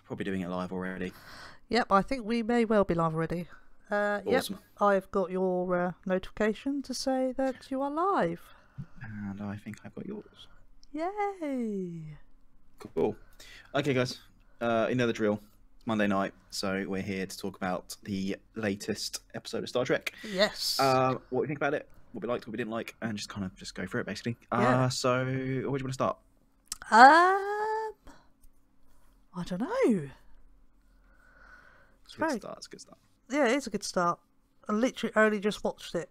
Probably doing it live already. Yep, I think we may well be live already. Yep, Awesome. I've got your notification to say that you are live. And I think I've got yours. Yay! Cool. Okay, guys. You know the drill. It's Monday night, so we're here to talk about the latest episode of Star Trek. Yes. What do you think about it? What we liked, what we didn't like, and just kind of go for it, basically. Yeah. So, where do you want to start? I don't know. It's a good start. It's a good start. Yeah, it's a good start. I literally only just watched it.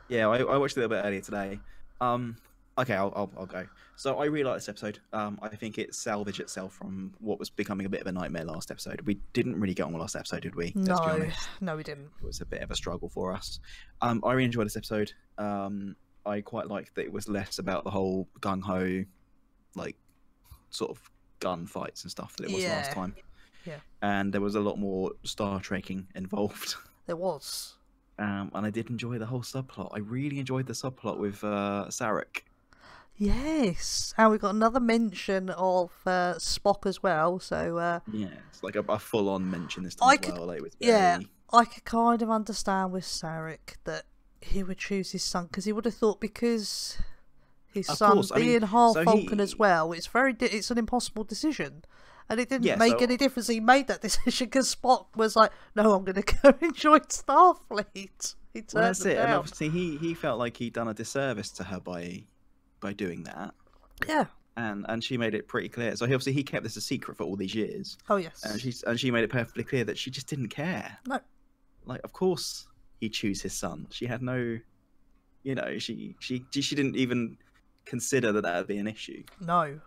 Yeah, I watched it a little bit earlier today. Okay, I'll go. So I really like this episode. I think it salvaged itself from what was becoming a bit of a nightmare last episode. We didn't really get on the last episode, did we? Let's be honest. No, we didn't. It was a bit of a struggle for us. I really enjoyed this episode. I quite liked that it was less about the whole gung-ho, like, sort of gun fights and stuff that it was last time. Yeah. And there was a lot more Star Trekking involved. There was. And I did enjoy the whole subplot. I really enjoyed the subplot with Sarek. Yes, and we got another mention of Spock as well. So yeah, it's like a full-on mention this time as well. Like, it was very... I could kind of understand with Sarek that he would choose his son, because he would have thought, because his son being half Vulcan as well, it's an impossible decision. And it didn't make any difference. He made that decision because Spock was like, "No, I'm going to go and join Starfleet." He turned that's it. down. And obviously, he felt like he'd done a disservice to her by doing that. Yeah. And she made it pretty clear. So obviously he kept this a secret for all these years. Oh yes. And she made it perfectly clear that she just didn't care. No. Like, of course he'd choose his son. She had no, she didn't even consider that would be an issue. No.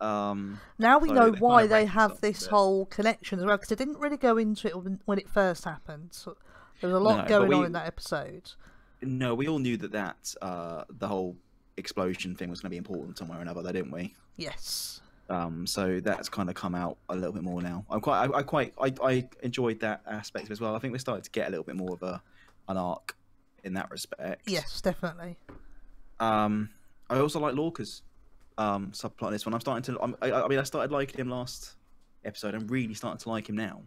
Now we know why they have this whole connection as well, because they didn't really go into it when it first happened. So there was a lot going on in that episode. No, we all knew that the whole explosion thing was going to be important somewhere or another, didn't we? Yes. So that's kind of come out a little bit more now. I enjoyed that aspect as well. I think we started to get a little bit more of an arc in that respect. Yes, definitely. I also like Lorca's subplot in this one. I'm starting to. I started liking him last episode. I'm really starting to like him now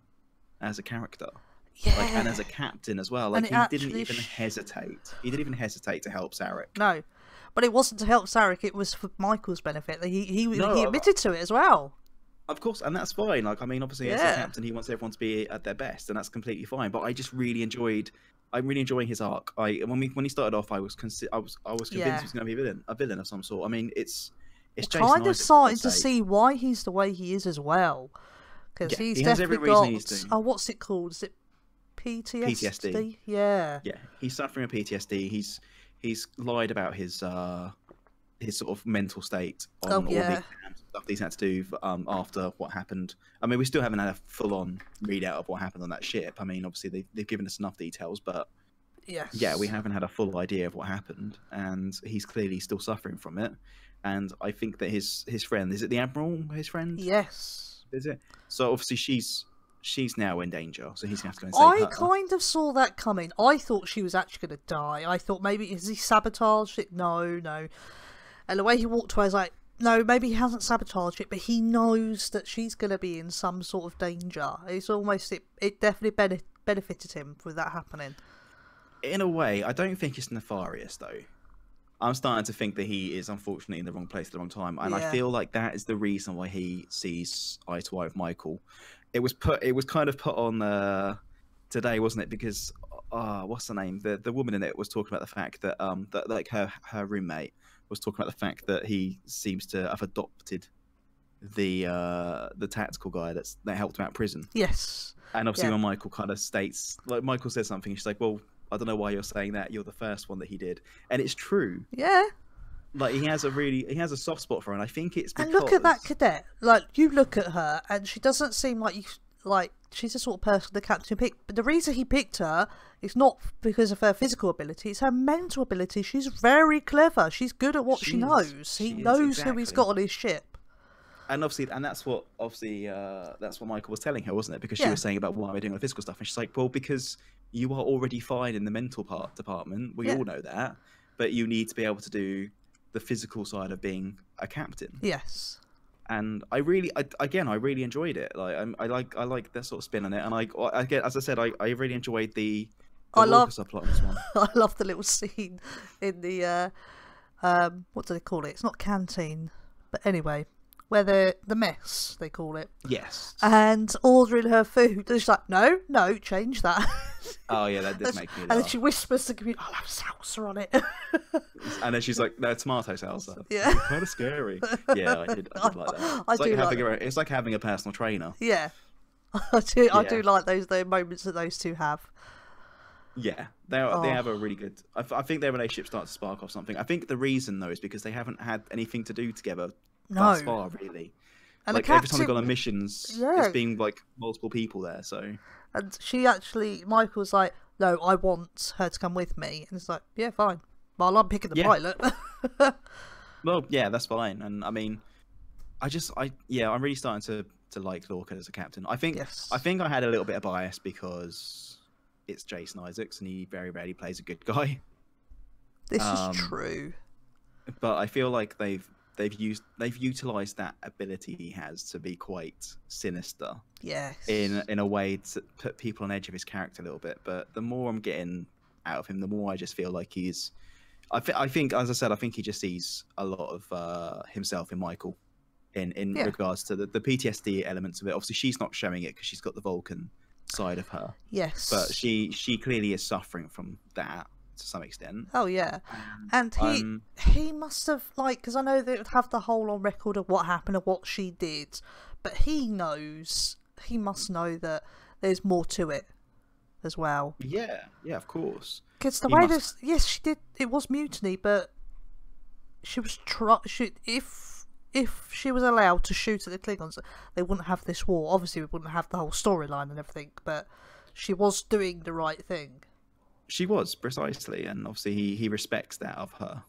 as a character. Yeah. And as a captain as well. Like, he didn't even hesitate. He didn't even hesitate to help Sarek. No. But it wasn't to help Sarek, it was for Michael's benefit. He admitted to it as well. Of course, and that's fine. Like, I mean, obviously, as a captain, he wants everyone to be at their best, and that's completely fine. But I just really enjoyed. I'm really enjoying his arc. When he started off, I was convinced he was going to be a villain of some sort. I mean, it's Jason kind of Isaacs, starting to see why he's the way he is as well, because he's definitely got. What's it called? Is it PTSD? Yeah. Yeah, he's suffering from PTSD. He's lied about his sort of mental state on all the exams and stuff he's had to do after what happened. I mean, we still haven't had a full-on readout of what happened on that ship. I mean, obviously they've given us enough details, but we haven't had a full idea of what happened, and he's clearly still suffering from it. And I think that his friend, is it the Admiral, his friend? Yes. Is it? So obviously she's now in danger, so he's going to have to go and save her. I kind of saw that coming. I thought she was actually going to die. I thought maybe, has he sabotaged it? No. And the way he walked away, I was like, no, maybe he hasn't sabotaged it, but he knows that she's going to be in some sort of danger. It's almost, it definitely benefited him with that happening. In a way, I don't think it's nefarious, though. I'm starting to think that he is unfortunately in the wrong place at the wrong time, and I feel like that is the reason why he sees eye to eye with Michael. It was kind of put on today, wasn't it? Because what's the name? The woman in it was talking about the fact that that like her roommate was talking about the fact that he seems to have adopted the tactical guy that helped him out of prison. Yes. And obviously when Michael kind of states, like, Michael says something, she's like, well, I don't know why you're saying that. You're the first one that he did, and it's true. Yeah. Like, he has a soft spot for her, and I think it's because... And look at that cadet. Like, you look at her, and she doesn't seem like she's the sort of person the captain picked. But the reason he picked her is not because of her physical ability; it's her mental ability. She's very clever. She's good at what she knows. He knows who he's got on his ship. And obviously, that's what Michael was telling her, wasn't it? Because she was saying about why we're doing the physical stuff, and she's like, well, because you are already fine in the mental department. We all know that, but you need to be able to do the physical side of being a captain. Yes. And I really enjoyed it. Like I like that sort of spin on it, and I get, as I said, I really enjoyed the Lorca subplot in this one. I love the little scene in the what do they call it? It's not canteen, but anyway, where the mess, they call it. Yes. And ordering her food, and she's like, no, change that. Oh yeah, that did make me laugh. And then she whispers to the computer, I'll have salsa on it. And then she's like, no, tomato salsa. Yeah. It's kind of scary. Yeah, I did like that. It's like having a personal trainer. Yeah. I do like those moments that those two have. Yeah, they have a really good. I think their relationship starts to spark off something. I think the reason though is because they haven't had anything to do together thus far, really. And like every time they go on missions, it's been like multiple people there. So. And Michael's like, no, I want her to come with me, and it's like, yeah, fine. Well, I'm picking the pilot. Well, yeah, that's fine. And I mean, I'm really starting to like Lorca as a captain. I think I had a little bit of bias because it's Jason Isaacs, and he very rarely plays a good guy. This is true. But I feel like they've utilized that ability he has to be quite sinister. Yes. In a way to put people on edge of his character a little bit. But the more I'm getting out of him, the more I just feel like he's. I think, as I said, I think he just sees a lot of himself in Michael, in regards to the PTSD elements of it. Obviously, she's not showing it because she's got the Vulcan side of her. Yes. But she clearly is suffering from that to some extent. Oh yeah. And he must have, like, because I know they would have the whole on record of what happened and what she did, but he must know that there's more to it as well. Yeah, of course. Because the way she did, it was mutiny, but she was if she was allowed to shoot at the Klingons, they wouldn't have this war. Obviously, we wouldn't have the whole storyline and everything, but she was doing the right thing. She was, precisely, and obviously he respects that of her,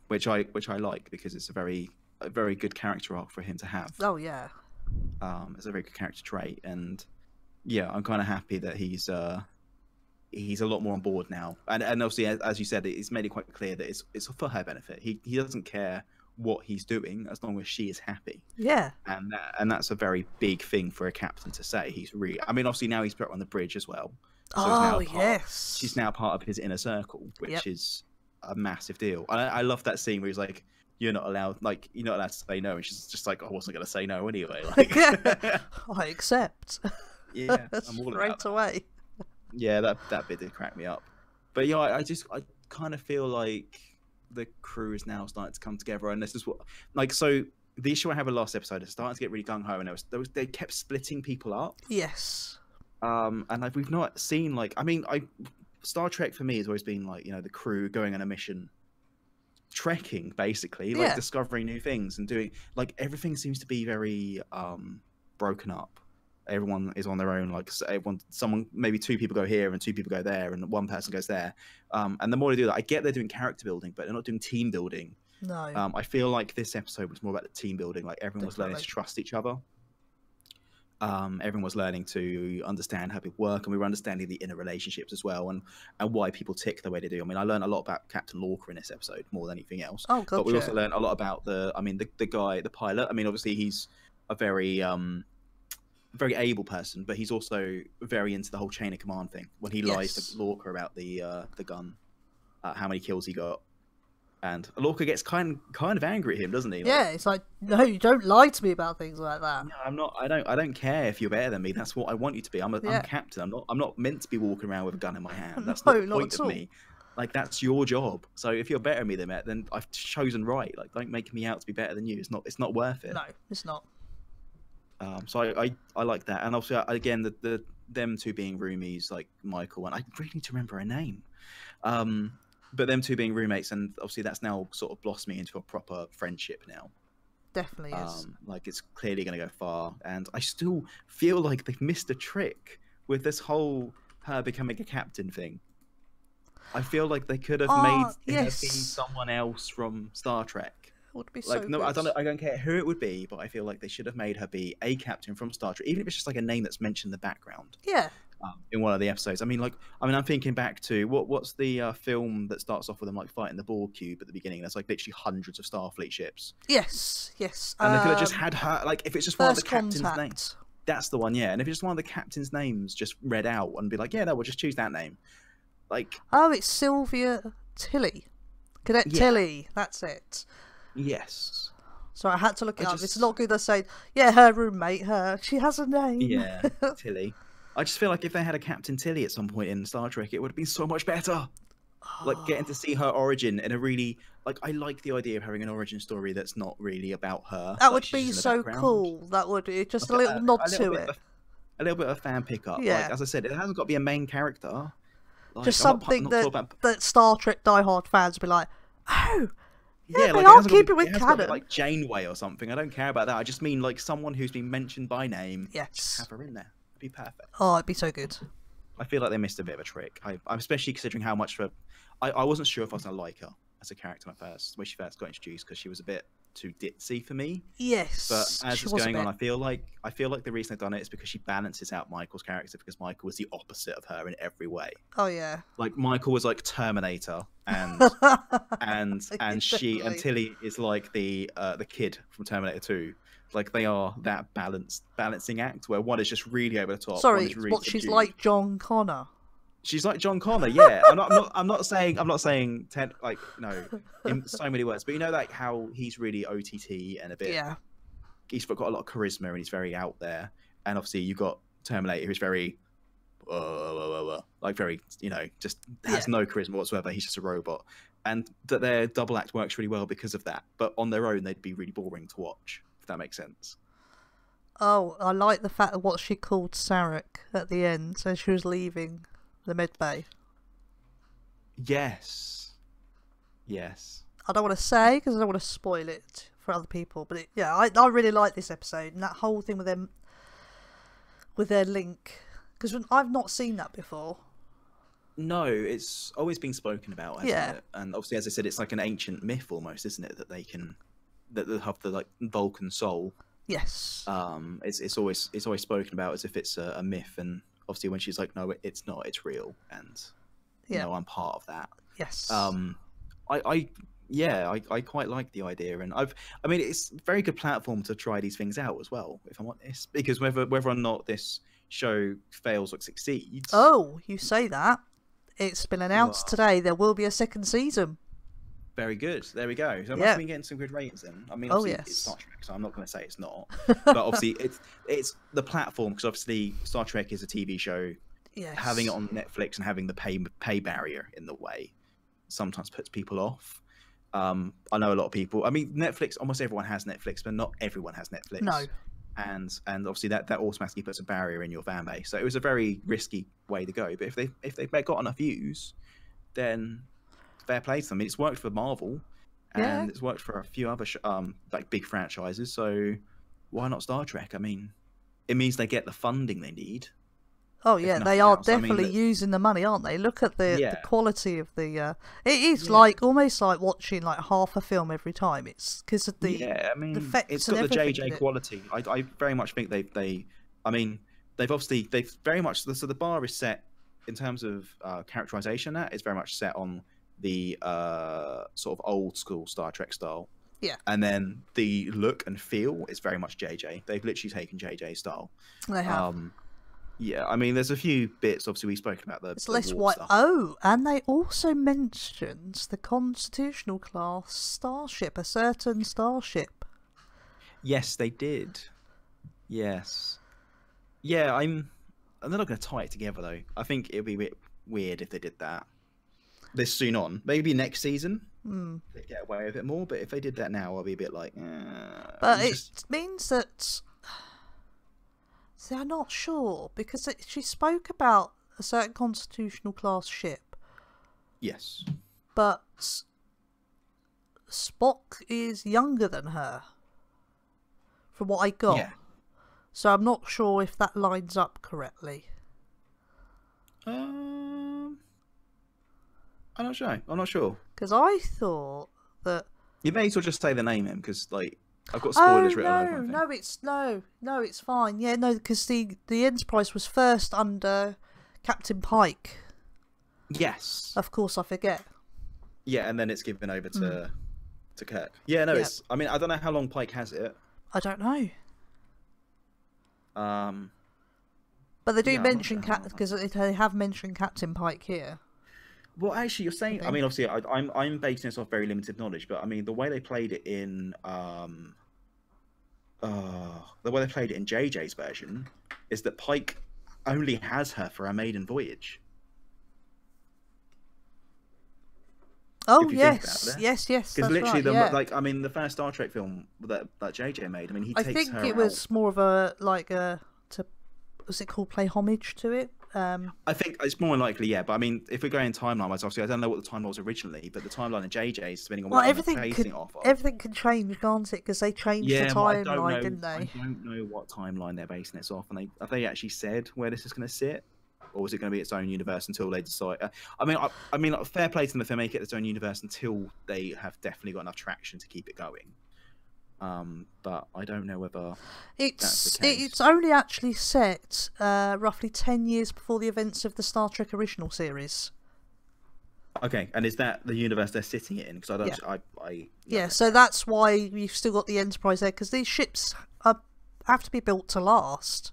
which I like, because it's a very good character arc for him to have. Oh yeah. It's a very good character trait, and yeah, I'm kind of happy that he's a lot more on board now, and obviously, as you said, it's made it quite clear that it's for her benefit. He doesn't care what he's doing as long as she is happy. Yeah. And that's a very big thing for a captain to say. He's really, I mean, obviously now he's put her on the bridge as well. So she's now part of his inner circle, which is a massive deal. I love that scene where he's like, you're not allowed to say no, and she's just like, I wasn't going to say no anyway. Like, I accept. Yeah, I'm all about straight away. Yeah, that bit did crack me up. But yeah, I kind of feel like the crew is now starting to come together, and this is what, like, so the issue I had with last episode is starting to get really gung ho, and they kept splitting people up. Yes. And like, we've not seen, like, I mean, Star Trek for me has always been like, the crew going on a mission, trekking basically, like discovering new things and doing, like, everything seems to be very broken up. Everyone is on their own, like maybe two people go here and two people go there and one person goes there. And the more they do that, I get they're doing character building, but they're not doing team building. No. I feel like this episode was more about the team building. Like, everyone was learning to trust each other. Everyone was learning to understand how people work, and we were understanding the inner relationships as well, and why people tick the way they do. I mean, I learned a lot about Captain Lorca in this episode more than anything else. Oh, gotcha. But we also learned a lot about the guy, the pilot. I mean, obviously he's a very able person, but he's also very into the whole chain of command thing. When he lies to Lorca about the gun, how many kills he got. And Lorca gets kind of angry at him, doesn't he? Like, yeah, it's like, no, you don't lie to me about things like that. No, I'm not. I don't care if you're better than me. That's what I want you to be. I'm captain. I'm not meant to be walking around with a gun in my hand. That's not the point of me. Like, that's your job. So if you're better than me, then I've chosen right. Like, don't make me out to be better than you. It's not worth it. No, it's not. So I like that, and also again them two being roomies, like Michael, and I really need to remember her name. But them two being roommates, and obviously that's now sort of blossoming into a proper friendship now. Definitely is. Like, it's clearly going to go far, and I still feel like they've missed a trick with this whole her becoming a captain thing. I feel like they could have made her be someone else from Star Trek. Would be like, so no, good. I don't care who it would be, but I feel like they should have made her be a captain from Star Trek, even if it's just like a name that's mentioned in the background. Yeah. in one of the episodes. I mean, I'm thinking back to what's the film that starts off with them like fighting the Borg cube at the beginning. There's like literally hundreds of Starfleet ships. Yes. And they could have just had her, like, if it's just one of the captain's Contact. names. That's the one, yeah. And if it's just one of the captain's names just read out and be like, yeah, no, we'll just choose that name. Like, oh, it's Sylvia Tilly. Cadet Tilly, that's it. Yes. So I had to look it up. It's not good to say, yeah, her roommate, she has a name. Yeah, Tilly. I just feel like if they had a Captain Tilly at some point in Star Trek, it would have been so much better. Like, getting to see her origin in a really... Like, I like the idea of having an origin story that's not really about her. That would be so cool. That would be just a little nod to it. A little bit of fan pickup. Yeah. Like, as I said, it hasn't got to be a main character. Like, just something that Star Trek diehard fans would be like, oh... Yeah, like, they are keeping with canon. Like Janeway or something. I don't care about that. I just mean like someone who's been mentioned by name. Yes. Just have her in there. It'd be perfect. Oh, it'd be so good. I feel like they missed a bit of a trick. I'm especially considering how much I wasn't sure if I was going to like her as a character when she first got introduced, because she was a bit too ditzy for me. Yes. But as it's going on, I feel like the reason they've done it is because she balances out Michael's character, because Michael was the opposite of her in every way. Oh yeah. Like Michael was like Terminator, and and Tilly is like the kid from Terminator 2. Like, they are that balancing act where one is just really over the top. Sorry, really what, she's like John Connor. She's like John Connor, yeah. I'm not saying like, no, in so many words, but you know, like how he's really OTT and a bit. Yeah. He's got a lot of charisma and he's very out there, and obviously you've got Terminator, who's very, like very, just has no charisma whatsoever. He's just a robot, and that their double act works really well because of that. But on their own, they'd be really boring to watch, if that makes sense. Oh, I like the fact of what she called Sarek at the end, so she was leaving the med bay. Yes. I don't want to say because I don't want to spoil it for other people, but I really like this episode and that whole thing with them, with their link, because I've not seen that before. No, it's always been spoken about, hasn't it? And obviously, as I said, it's like an ancient myth almost, isn't it? That they have the like Vulcan soul. Yes. It's always spoken about as if it's a myth, and obviously when she's like, no, it's not, it's real, and I'm part of that. Yes. I quite like the idea, and I mean it's a very good platform to try these things out as well, if I'm honest, because whether or not this show fails or succeeds. Oh, you say that. It's been announced today there will be a second season. Very good. There we go. So I must have been getting some good ratings then. I mean, obviously it's Star Trek, so I'm not going to say it's not. But obviously it's the platform, because obviously Star Trek is a TV show. Yes. Having it on Netflix and having the pay barrier in the way sometimes puts people off. I know a lot of people. I mean, Netflix. Almost everyone has Netflix, but not everyone has Netflix. No. And obviously that automatically puts a barrier in your fan base. So it was a very risky way to go. But if they've got enough views, then fair play to them. I mean, it's worked for Marvel, and it's worked for a few other like big franchises. So why not Star Trek? I mean, it means they get the funding they need. Oh yeah, they are definitely using the money, aren't they? Look at the quality of the. It is like almost like watching like half a film every time. It's because of the effects. It's got the JJ quality. I very much think they've very much, so the bar is set in terms of characterization. That is very much set on the sort of old school Star Trek style. Yeah. And then the look and feel is very much JJ. They've literally taken JJ style. They have. Yeah, I mean, there's a few bits. Obviously, we've spoken about it's less white. Stuff. Oh, and they also mentioned the constitutional class starship, a certain starship. Yes, they did. Yes. Yeah, they're not going to tie it together though. I think it'd be a bit weird if they did that this soon on. Maybe next season. They get away with it more. But if they did that now, I'll be a bit like. But it means that. See, I'm not sure, because she spoke about a certain constitutional class ship. Yes. But Spock is younger than her, from what I got. Yeah. So I'm not sure if that lines up correctly. I'm not sure. Because I thought that... You may as well just say the name, then, because, like... I've got spoilers written over No, it's fine. Yeah, no, because the Enterprise was first under Captain Pike. Yes. Of course, I forget. Yeah, and then it's given over to Kirk. Yeah, no, it's. I mean, I don't know how long Pike has it. I don't know. But they do mention because they have mentioned Captain Pike here. Well, actually, you're saying. I mean, obviously, I'm basing this off very limited knowledge, but I mean, the way they played it in JJ's version is that Pike only has her for her maiden voyage. Oh yes, yes. Because literally, I mean, the first Star Trek film that JJ made. I mean, he takes her. I think it was more of a was it called play homage to it? I think it's more likely, yeah. But I mean, if we're going timeline-wise, obviously, I don't know what the timeline was originally, but the timeline of JJ's, depending on what everything can change, can't it? Because they changed the timeline, didn't they? I don't know what timeline they're basing this off, and have they actually said where this is going to sit, or is it going to be its own universe until they decide? I mean, fair play to them if they make it its own universe until they have definitely got enough traction to keep it going. But I don't know whether that's the case. It's only actually set roughly 10 years before the events of the Star Trek original series. Okay, and is that the universe they're sitting in? Because so that's why you've still got the Enterprise there, because these ships have to be built to last.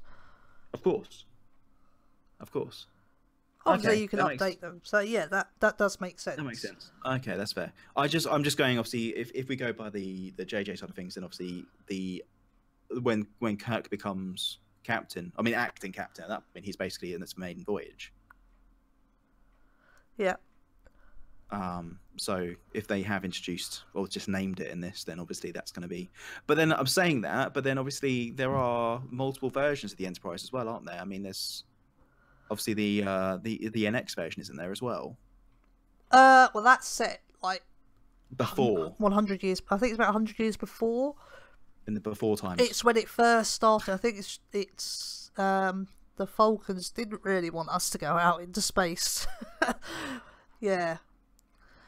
Of course. Obviously, you can update them. So yeah, that does make sense. That makes sense. Okay, that's fair. I'm just going. Obviously, if we go by the JJ side of things, then obviously when Kirk becomes captain, I mean acting captain, that I mean he's basically in its maiden voyage. Yeah. So if they have introduced or just named it in this, then obviously that's going to be. But then I'm saying that, but then obviously there are multiple versions of the Enterprise as well, aren't there? I mean, there's. Obviously, the NX version is in there as well. Well, that's set like before 100 years. I think it's about 100 years before. In the before times. It's when it first started. I think it's the Falcons didn't really want us to go out into space. Yeah.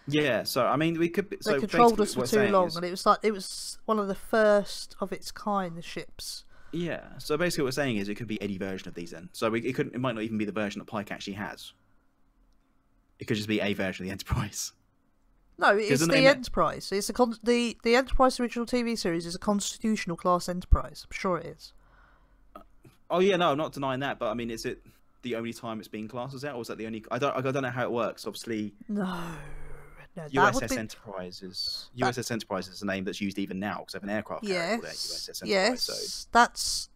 Yeah. So I mean, we could. They controlled us for too long, and it was one of the first of its kind ships. Yeah, so basically what we're saying is it could be any version of these then. So it might not even be the version that Pike actually has. It could just be a version of the Enterprise. No, it's the Enterprise. It's the Enterprise original TV series is a constitutional class Enterprise. I'm sure it is. Oh yeah, no, I'm not denying that, but I mean, is it the only time it's being classed as that, or is that the only? I don't know how it works. Obviously, no, USS Enterprise is a name that's used even now because I have an aircraft carrier called USS Enterprise. Yes, that's.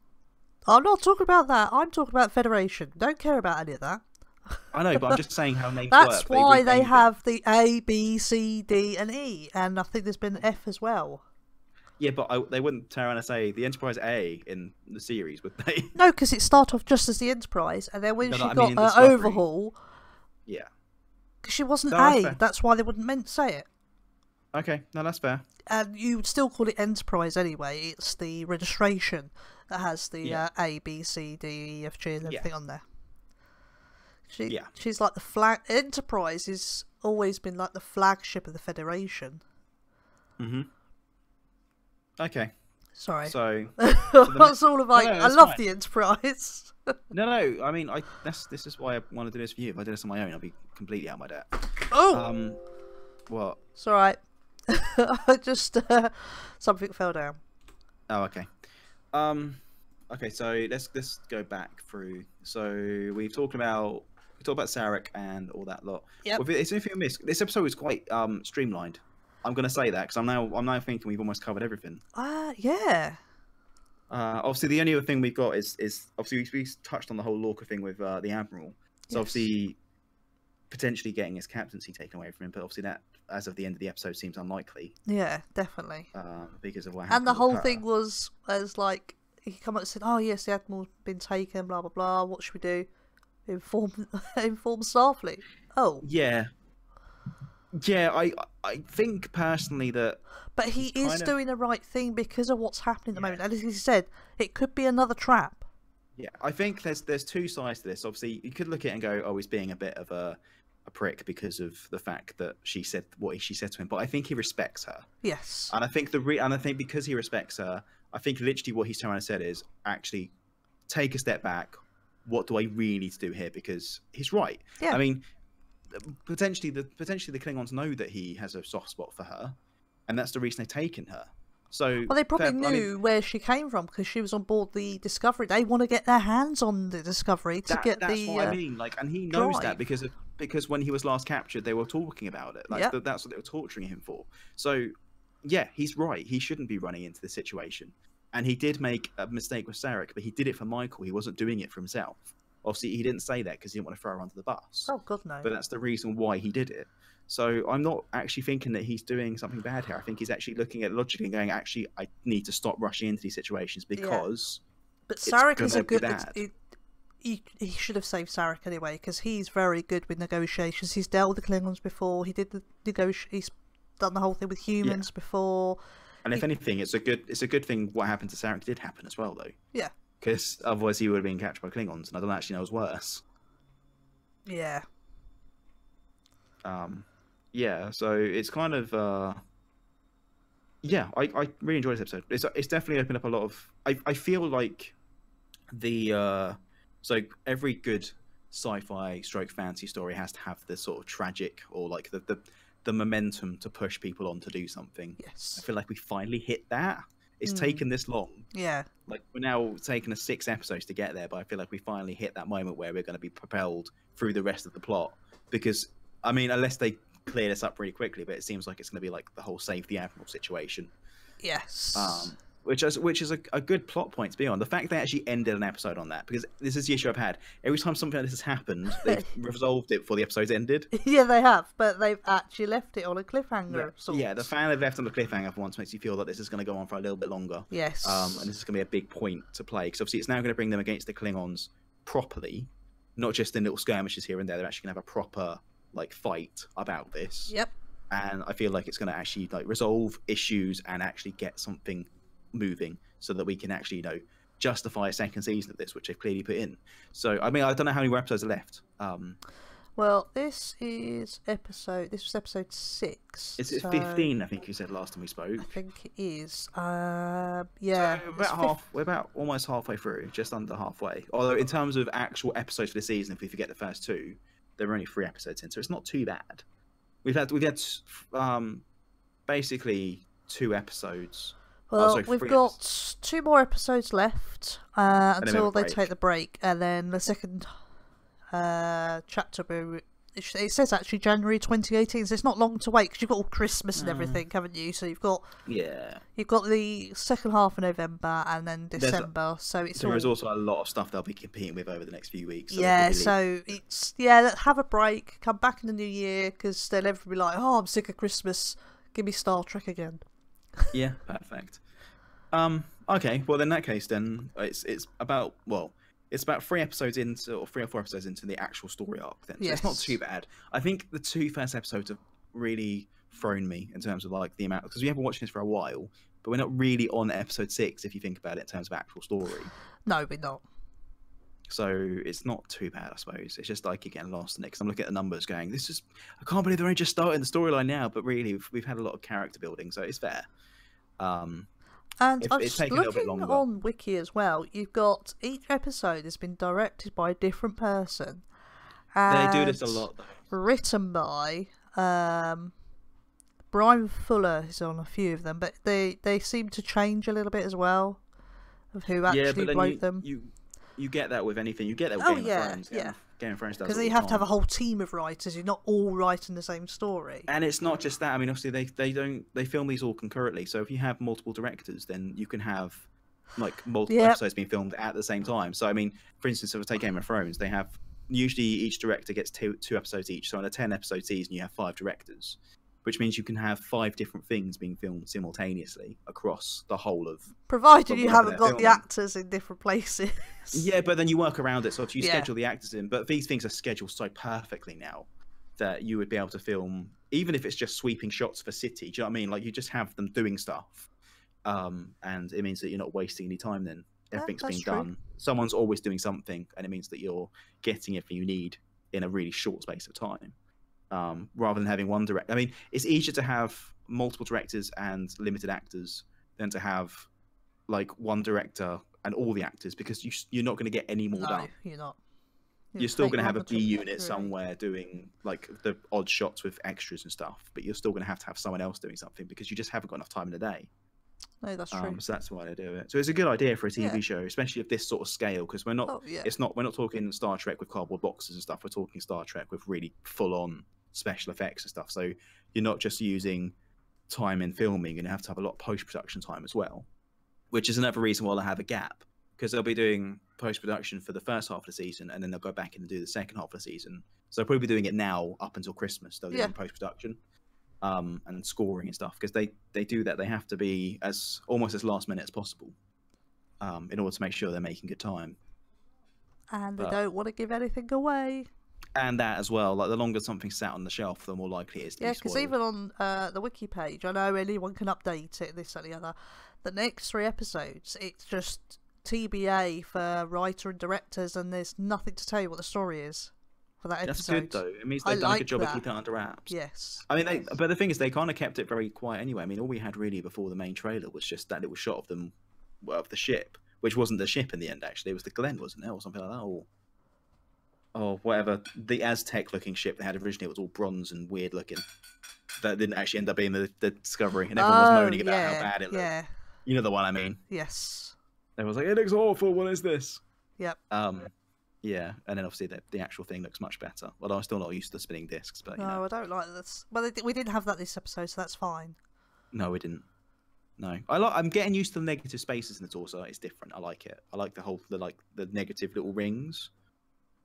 I'm not talking about that. I'm talking about Federation. Don't care about any of that. I know, but I'm just saying how names work. That's why they have the A, B, C, D, and E, and I think there's been F as well. Yeah, but they wouldn't turn around and say the Enterprise A in the series, would they? No, because it started off just as the Enterprise, and then when she got her overhaul. Yeah. Because she wasn't A, that's why they wouldn't meant to say it. Okay, no, that's fair. And you would still call it Enterprise anyway. It's the registration that has the A, B, C, D, E, F, G, and everything on there. She's like the flag. Enterprise has always been like the flagship of the Federation. Mm-hmm. Okay. Sorry. So that's all about. I love the Enterprise. No. I mean, this is why I want to do this for you. If I did this on my own, I'd be completely out of my depth. Oh. What? It's all right. I just something fell down. Oh, okay. Okay, so let's go back through. So we talked about Sarek and all that lot. Yeah. Well, it's anything I missed. This episode was quite streamlined. I'm going to say that because I'm now thinking we've almost covered everything. Yeah. Obviously, the only other thing we've got is obviously we touched on the whole Lorca thing with the Admiral. So obviously, potentially getting his captaincy taken away from him, but obviously that, as of the end of the episode, seems unlikely. Yeah, definitely. Because of what happened. And the whole thing was as like he come up and said, "Oh yes, the Admiral's been taken. Blah blah blah. What should we do? Inform Starfleet." Oh. Yeah. Yeah, I think personally that. But he is doing the right thing because of what's happening at the moment. And as he said, it could be another trap. Yeah, I think there's two sides to this. Obviously, you could look at it and go, "Oh, he's being a bit of a prick because of the fact that she said what she said to him." But I think he respects her. Yes. And I think because he respects her, I think literally what he's trying to say is actually take a step back, what do I really need to do here? Because he's right. Yeah. I mean, potentially the Klingons know that he has a soft spot for her, and that's the reason they've taken her. So, well, they probably knew where she came from because she was on board the Discovery. They want to get their hands on the Discovery to get that's the. What I mean. Like, and he knows that because when he was last captured, they were talking about it. Like, that's what they were torturing him for. So, yeah, he's right. He shouldn't be running into this situation. And he did make a mistake with Sarek, but he did it for Michael. He wasn't doing it for himself. Obviously, he didn't say that because he didn't want to throw her under the bus. Oh God, no! But that's the reason why he did it. So I'm not actually thinking that he's doing something bad here. I think he's actually looking at logically and going, actually, I need to stop rushing into these situations because. Yeah. But Sarek is a good. He should have saved Sarek anyway because he's very good with negotiations. He's dealt with the Klingons before. He did He's done the whole thing with humans before. And if anything, it's a good thing. What happened to Sarek did happen as well, though. Yeah. Because otherwise he would have been captured by Klingons, and I don't actually know what's worse. Yeah. Yeah, so it's kind of I really enjoyed this episode. It's definitely opened up a lot of I feel like the so every good sci-fi stroke fantasy story has to have this sort of tragic or like the momentum to push people on to do something. Yes. I feel like we finally hit that. It's taken this long. Yeah. Like, we're now taking us 6 episodes to get there, but I feel like we finally hit that moment where we're going to be propelled through the rest of the plot. Because, I mean, unless they clear this up really quickly, but it seems like it's going to be like the whole Save the Admiral situation. Yes. Which is a good plot point to be on. The fact they actually ended an episode on that, because this is the issue I've had. Every time something like this has happened, they've resolved it before the episode's ended. Yeah, they have, but they've actually left it on a cliffhanger. Yeah, the fact they've left on the cliffhanger for once makes you feel that this is going to go on for a little bit longer. Yes. And this is going to be a big point to play, because obviously it's now going to bring them against the Klingons properly, not just in little skirmishes here and there. They're actually going to have a proper fight about this. Yep. And I feel like it's going to actually resolve issues and actually get something moving so that we can actually justify a second season of this, which they've clearly put in. So I mean, I don't know how many more episodes are left. Well, this was episode 6. Is it 15? I think you said last time we spoke. I think it is. Yeah. So we're about almost halfway through, just under halfway. Although in terms of actual episodes for the season, if we forget the first 2, there are only 3 episodes in, so it's not too bad. We've had basically 2 episodes. Well, we've got 2 more episodes left until they take the break, and then the second chapter. It says actually January 2018, so it's not long to wait because you've got all Christmas and everything, haven't you? So you've got the second half of November and then December. There is also a lot of stuff they'll be competing with over the next few weeks. So let's have a break, come back in the new year, because then everybody will be like, oh, I'm sick of Christmas, give me Star Trek again. Yeah, perfect. Okay, well in that case, then it's about 3 episodes into, or 3 or 4 episodes into the actual story arc. Then, so it's not too bad. I think the 2 first episodes have really thrown me in terms of the amount, because we haven't watched this for a while, but we're not really on episode 6 if you think about it in terms of actual story. No, we're not. So it's not too bad, I suppose. It's just again lost in it, because I'm looking at the numbers going, I can't believe they're only just starting the storyline now, but really we've had a lot of character building, so it's fair. And it's looking on Wiki as well, you've got each episode has been directed by a different person. They do this a lot, though. Written by Brian Fuller is on a few of them, but they seem to change a little bit as well of who actually wrote them. You get that with anything. You get that with Game of Thrones. Game of Thrones does, because you have to have a whole team of writers. You're not all writing the same story. And it's not just that. I mean, obviously they film these all concurrently. So if you have multiple directors, then you can have multiple episodes being filmed at the same time. So I mean, for instance, if we take Game of Thrones, they have usually each director gets two episodes each. So in a 10-episode season, you have 5 directors, which means you can have 5 different things being filmed simultaneously across the whole of. Provided you haven't got the actors in different places. Yeah, but then you work around it. So if you schedule the actors in, but these things are scheduled so perfectly now that you would be able to film, even if it's just sweeping shots for city. Do you know what I mean? You just have them doing stuff, and it means that you're not wasting any time. Then everything's being done. Someone's always doing something, and it means that you're getting everything you need in a really short space of time. Rather than having one director. I mean, it's easier to have multiple directors and limited actors than to have one director and all the actors, because you're not going to get any more done. You're not. You're still going to have a B unit somewhere doing like the odd shots with extras and stuff, but you're still going to have someone else doing something because you just haven't got enough time in the day. No, that's true. So that's why they do it. So it's a good idea for a TV show, especially of this sort of scale, because we're not. We're not talking Star Trek with cardboard boxes and stuff. We're talking Star Trek with really full-on special effects and stuff. So you're not just using time in filming, you're going to have a lot of post-production time as well, which is another reason why they have a gap, because they'll be doing post-production for the first half of the season, and then they'll go back in and do the second half of the season. So they'll probably be doing it now up until Christmas. They'll do post-production and scoring and stuff, because they do that. They have to be almost as last minute as possible in order to make sure they're making good time. And they don't want to give anything away. And that as well, like the longer something's sat on the shelf, the more likely it is to be spoiled. Because even on the wiki page, I know anyone can update it, this and the other. The next 3 episodes, it's just TBA for writer and directors, and there's nothing to tell you what the story is for that episode. That's good though. It means they've done a good job of keeping it under wraps. Yes. I mean, but the thing is, they kind of kept it very quiet anyway. I mean, all we had really before the main trailer was just that little shot of them, of the ship, which wasn't the ship in the end. Actually, it was the Glen, wasn't it, or something like that, or whatever. The Aztec-looking ship they had originally was all bronze and weird-looking. That didn't actually end up being the Discovery, and everyone was moaning about how bad it looked. Yeah. You know the one I mean? Yes. Everyone was like, "It looks awful. What is this?" Yep. Yeah, and then obviously the actual thing looks much better. Although I'm still not used to the spinning discs, but no, I don't like this. Well, we didn't have that this episode, so that's fine. No, we didn't. No, I'm getting used to the negative spaces in the torso. It's different. I like it. I like the negative little rings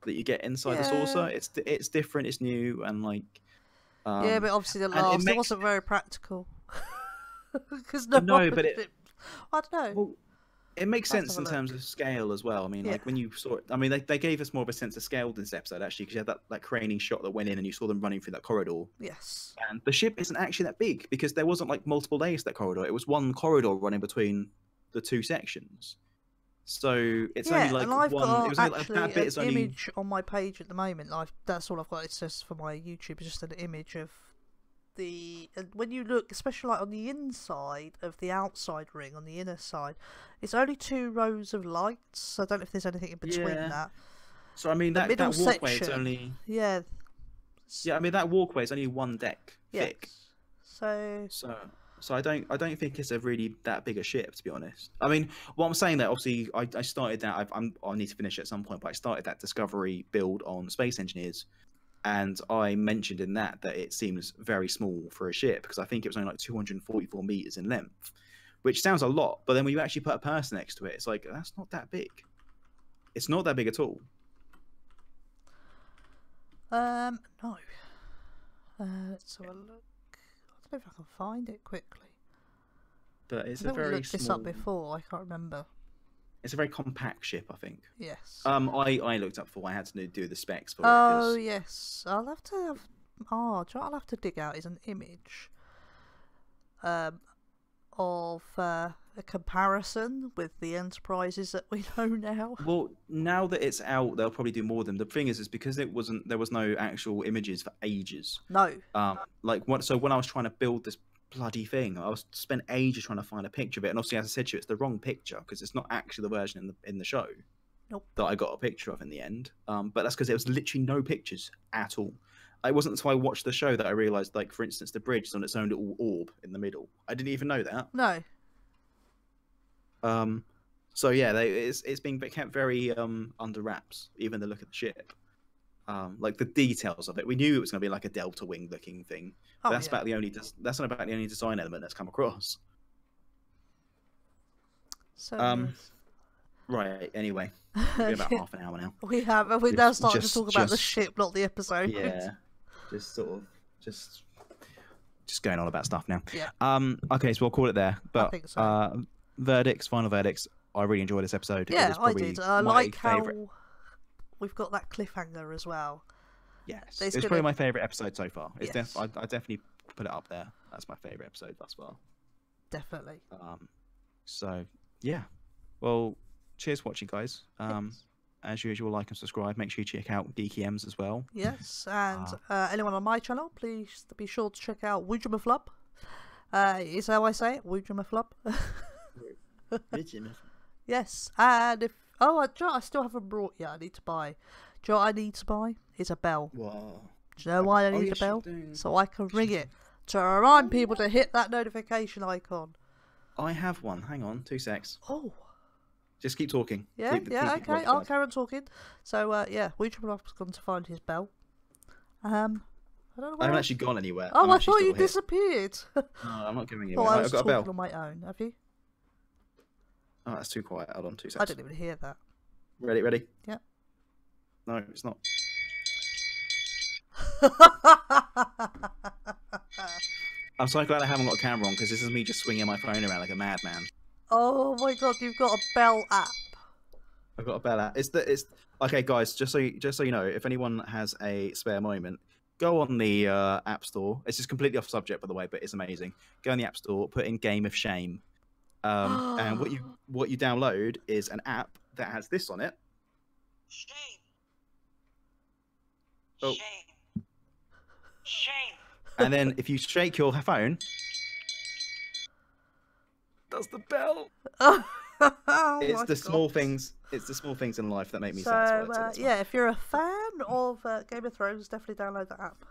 that you get inside the saucer. It's different. It's new, and like. Yeah, but obviously the last it wasn't very practical. Because I don't know. Well, it makes sense in terms of scale as well. I mean, like when you saw it, I mean, they gave us more of a sense of scale in this episode actually, because you had that craning shot that went in, and you saw them running through that corridor. Yes. And the ship isn't actually that big, because there wasn't like multiple layers to that corridor. It was one corridor running between the 2 sections. So it's only like and I've one. Got it was only, actually that bit is an only... image on my page at the moment. That's all I've got. It's just for my YouTube. It's just an image of when you look, especially like on the inside of the outside ring, on the inner side, it's only 2 rows of lights. I don't know if there's anything in between that. So I mean, that walkway is only yeah. I mean, that walkway is only 1 deck thick. So I don't think it's a really that big a ship, to be honest. I mean, what I'm saying that obviously I started that. I need to finish it at some point, but I started that Discovery build on Space Engineers, and I mentioned in that it seems very small for a ship, because I think it was only like 244 meters in length, which sounds a lot. But then when you actually put a person next to it, it's like, that's not that big. It's not that big at all. No. Let's have a look. I don't know if I can find it quickly. But it's a very small... looked this up before. I can't remember. It's a very compact ship, I think. Yes. I looked up for. I had to do the specs for it. Oh yes, I'll have to have. Oh, do you know what I'll have to dig out is an image. Of a comparison with the Enterprises that we know now. Well, now that it's out, they'll probably do more of them. The thing is because there was no actual images for ages. No. So when I was trying to build this bloody thing, I spent ages trying to find a picture of it, and obviously, as I said to you, it's the wrong picture, because it's not actually the version in the show. Nope. That I got a picture of in the end. But that's because there was literally no pictures at all. It wasn't until I watched the show that I realised, like, for instance, the bridge is on its own little orb in the middle. I didn't even know that. No. So yeah, it's being kept very under wraps. Even the look of the ship, like the details of it. We knew it was going to be like a delta wing looking thing. But that's not about the only design element that's come across. So. Right. Anyway, we've been about half an hour now. We have. We're now starting to talk about the ship, not the episode. Yeah. Just sort of just going on about stuff now. Yeah. Okay, so we'll call it there. But I think so. Final verdicts. I really enjoyed this episode. Yeah, I did. I like how we've got that cliffhanger as well. Yes, it's probably my favourite episode so far. It's I definitely put it up there. That's my favourite episode thus far. Definitely. So yeah. Well, cheers for watching, guys. Yes. As usual, like and subscribe. Make sure you check out Geeky M's as well. Yes, and anyone on my channel, please be sure to check out Woojemaflub. Is how I say it, Woojemaflub. Yes, and if I still haven't brought yet. I need to buy. Do you know what I need to buy? Is a bell. Whoa. Do you know why I need a bell? So I can ring it to remind people to hit that notification icon. I have one. Hang on, 2 secs. Oh. Just keep talking. Yeah, okay. I'll carry on talking. So, yeah, Woojemaflub's gone to find his bell. I don't know. I haven't actually gone anywhere. Oh, I thought you disappeared. No, I'm not giving you. Oh, I was I've got a bell talking on my own. Have you? Oh, that's too quiet. Hold on, 2 secs. I didn't even hear that. Ready? Yeah. No, it's not. I'm so glad I haven't got a camera on because this is me just swinging my phone around like a madman. Oh my god, you've got a bell app. I've got a bell app. It's okay, guys. Just so you know, if anyone has a spare moment, go on the App Store. It's just completely off subject, by the way, but it's amazing. Go on the App Store, put in Game of Shame, and what you download is an app that has this on it. Shame. Oh. Shame. And then if you shake your phone, does the bell. It's the small things. It's the small things in life that make me satisfied. Yeah, if you're a fan of Game of Thrones, definitely download the app.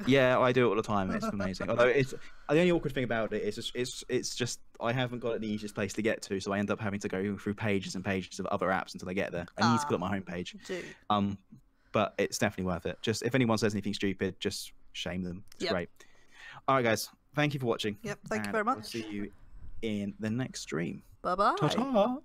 Yeah, I do it all the time. It's amazing. Although the only awkward thing about it is it's just I haven't got it the easiest place to get to, so I end up having to go through pages and pages of other apps until I get there. I need to put up my homepage. But it's definitely worth it. Just if anyone says anything stupid, just shame them. It's great. All right, guys. Thank you for watching. Yep. Thank you very much. We'll see you in the next stream. Bye bye. Ta-ta.